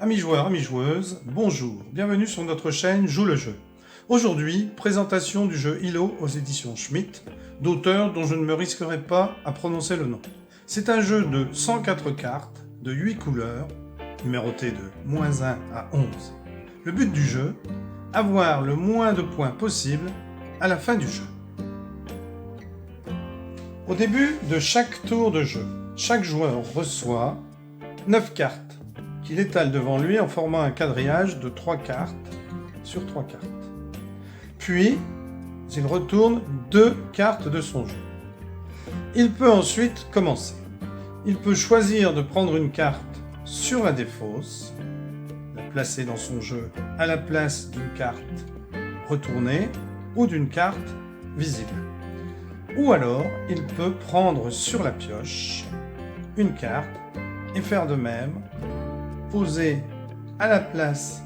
Amis joueurs, amis joueuses, bonjour, bienvenue sur notre chaîne Joue le jeu. Aujourd'hui, présentation du jeu Ilo aux éditions Schmitt, d'auteur dont je ne me risquerai pas à prononcer le nom. C'est un jeu de 104 cartes, de 8 couleurs, numérotées de -1 à 11. Le but du jeu, avoir le moins de points possible à la fin du jeu. Au début de chaque tour de jeu, chaque joueur reçoit 9 cartes qu'il étale devant lui en formant un quadrillage de 3 cartes sur 3 cartes. Puis, il retourne 2 cartes de son jeu. Il peut ensuite commencer. Il peut choisir de prendre une carte sur la défausse, la placer dans son jeu à la place d'une carte retournée ou d'une carte visible. Ou alors, il peut prendre sur la pioche une carte et faire de même, poser à la place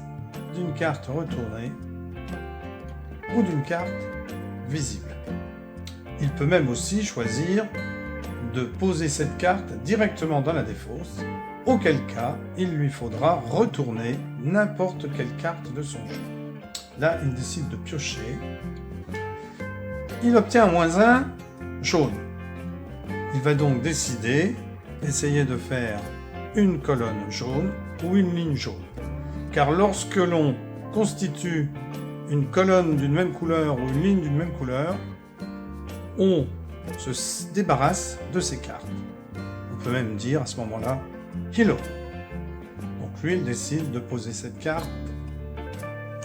d'une carte retournée ou d'une carte visible. Il peut même aussi choisir de poser cette carte directement dans la défausse, auquel cas il lui faudra retourner n'importe quelle carte de son jeu. Là, il décide de piocher. Il obtient un -1 jaune. Il va donc décider d'essayer de faire une colonne jaune ou une ligne jaune. Car lorsque l'on constitue une colonne d'une même couleur ou une ligne d'une même couleur, on se débarrasse de ces cartes. On peut même dire à ce moment-là « Hello ». Donc lui, il décide de poser cette carte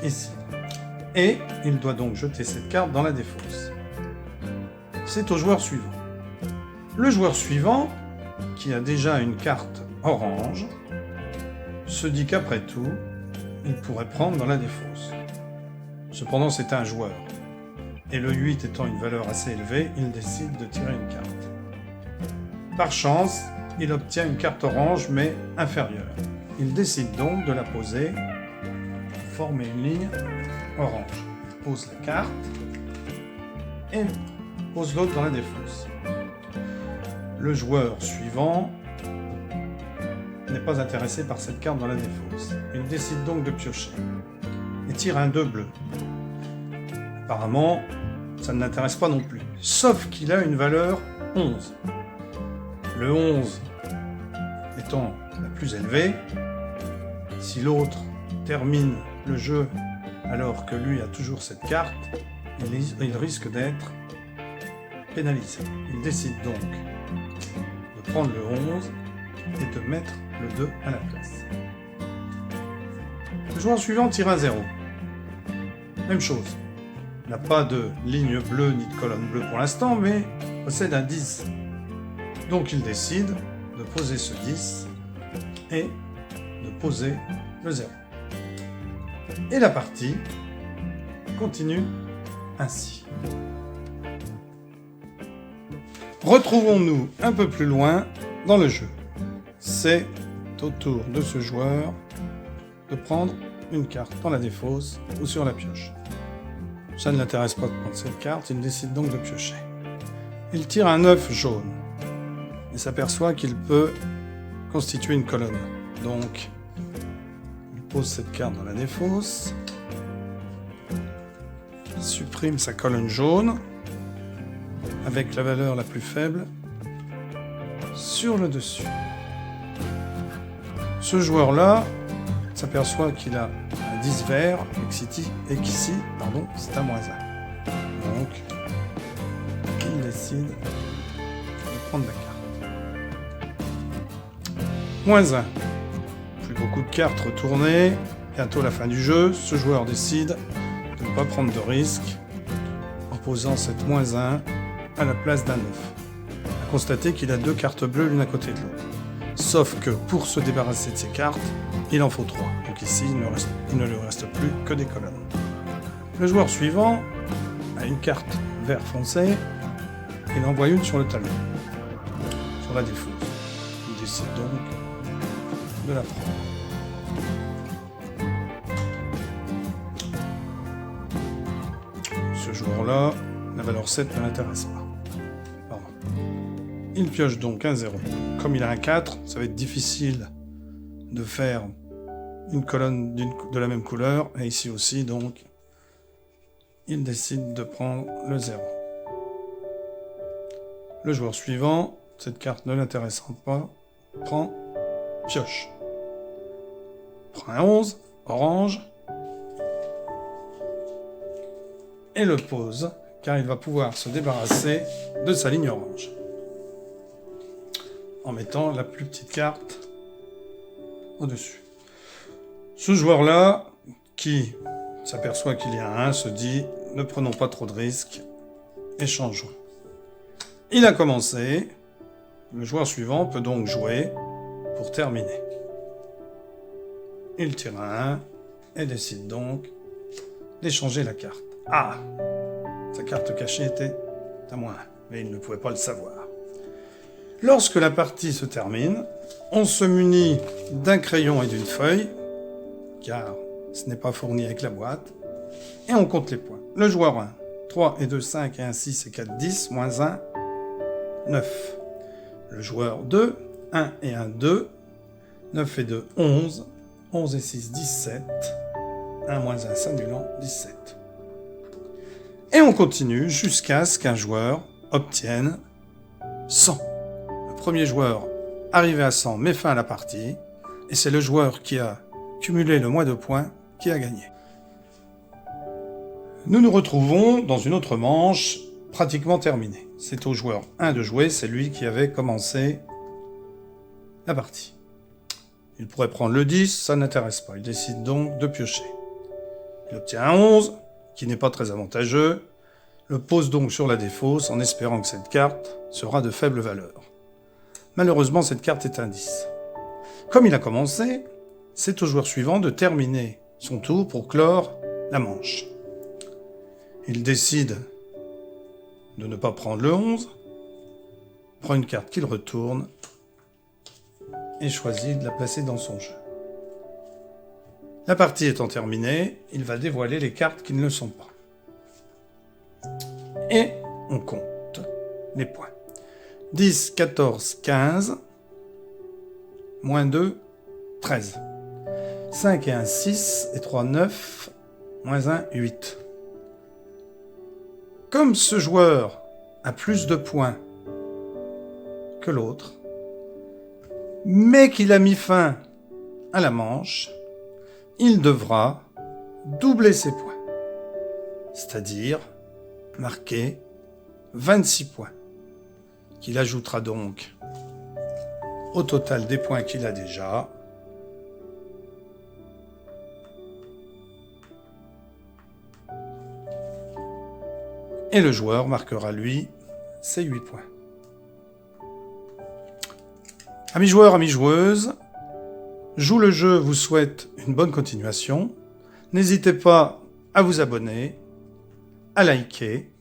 ici. Et il doit donc jeter cette carte dans la défausse. C'est au joueur suivant. Le joueur suivant, qui a déjà une carte orange, se dit qu'après tout, il pourrait prendre dans la défausse. Cependant, c'est un joueur. Et le 8 étant une valeur assez élevée, il décide de tirer une carte. Par chance, il obtient une carte orange, mais inférieure. Il décide donc de la poser pour former une ligne orange. Il pose la carte et pose l'autre dans la défausse. Le joueur suivant n'est pas intéressé par cette carte dans la défausse. Il décide donc de piocher et tire un 2 bleu. Apparemment, ça ne l'intéresse pas non plus. Sauf qu'il a une valeur 11. Le 11 étant la plus élevée, si l'autre termine le jeu alors que lui a toujours cette carte, il risque d'être pénalisé. Il décide donc de prendre le 11 et de mettre le 2 à la place. Le joueur suivant tire un 0. Même chose. Il n'a pas de ligne bleue ni de colonne bleue pour l'instant, mais possède un 10. Donc il décide de poser ce 10 et de poser le 0. Et la partie continue ainsi. Retrouvons-nous un peu plus loin dans le jeu. C'est au tour de ce joueur de prendre une carte dans la défausse ou sur la pioche. Ça ne l'intéresse pas de prendre cette carte, il décide donc de piocher. Il tire un 9 jaune et s'aperçoit qu'il peut constituer une colonne. Donc, il pose cette carte dans la défausse, il supprime sa colonne jaune avec la valeur la plus faible sur le dessus. Ce joueur-là s'aperçoit qu'il a un 10 vert et qu'ici, c'est un -1. Donc, il décide de prendre la carte. -1. Plus beaucoup de cartes retournées. Bientôt la fin du jeu, ce joueur décide de ne pas prendre de risque en posant cette -1 à la place d'un 9. À constater qu'il a 2 cartes bleues l'une à côté de l'autre. Sauf que pour se débarrasser de ces cartes, il en faut 3. Donc ici, il ne lui reste plus que des colonnes. Le joueur suivant a une carte vert foncé. Il envoie une sur le talon, sur la défausse. Il décide donc de la prendre. Ce joueur-là, la valeur 7 ne l'intéresse pas. Il pioche donc un 0. Comme il a un 4, ça va être difficile de faire une colonne de la même couleur, et ici aussi, donc, il décide de prendre le 0. Le joueur suivant, cette carte ne l'intéressant pas, prend pioche. Prend un 11, orange, et le pose, car il va pouvoir se débarrasser de sa ligne orange. En mettant la plus petite carte au-dessus. Ce joueur-là, qui s'aperçoit qu'il y a un 1, se dit « Ne prenons pas trop de risques, échangeons ». Il a commencé, le joueur suivant peut donc jouer pour terminer. Il tire un 1 et décide donc d'échanger la carte. Ah! Sa carte cachée était à moins 1, mais il ne pouvait pas le savoir. Lorsque la partie se termine, on se munit d'un crayon et d'une feuille, car ce n'est pas fourni avec la boîte, et on compte les points. Le joueur 1, 3 et 2, 5 et 1, 6 et 4, 10, moins 1, 9. Le joueur 2, 1 et 1, 2, 9 et 2, 11, 11 et 6, 17, 1 moins 1 s'annulant, 17. Et on continue jusqu'à ce qu'un joueur obtienne 100. Le premier joueur arrivé à 100 met fin à la partie, et c'est le joueur qui a cumulé le moins de points qui a gagné. Nous nous retrouvons dans une autre manche pratiquement terminée. C'est au joueur 1 de jouer, c'est lui qui avait commencé la partie. Il pourrait prendre le 10, ça n'intéresse pas, il décide donc de piocher. Il obtient un 11, qui n'est pas très avantageux, le pose donc sur la défausse en espérant que cette carte sera de faible valeur. Malheureusement, cette carte est un 10. Comme il a commencé, c'est au joueur suivant de terminer son tour pour clore la manche. Il décide de ne pas prendre le 11, prend une carte qu'il retourne et choisit de la placer dans son jeu. La partie étant terminée, il va dévoiler les cartes qui ne le sont pas. Et on compte les points. 10, 14, 15, moins 2, 13. 5 et 1, 6, et 3, 9, moins 1, 8. Comme ce joueur a plus de points que l'autre, mais qu'il a mis fin à la manche, il devra doubler ses points, c'est-à-dire marquer 26 points, qu'il ajoutera donc au total des points qu'il a déjà. Et le joueur marquera, lui, ses 8 points. Amis joueurs, amis joueuses, Joue le jeu vous souhaite une bonne continuation. N'hésitez pas à vous abonner, à liker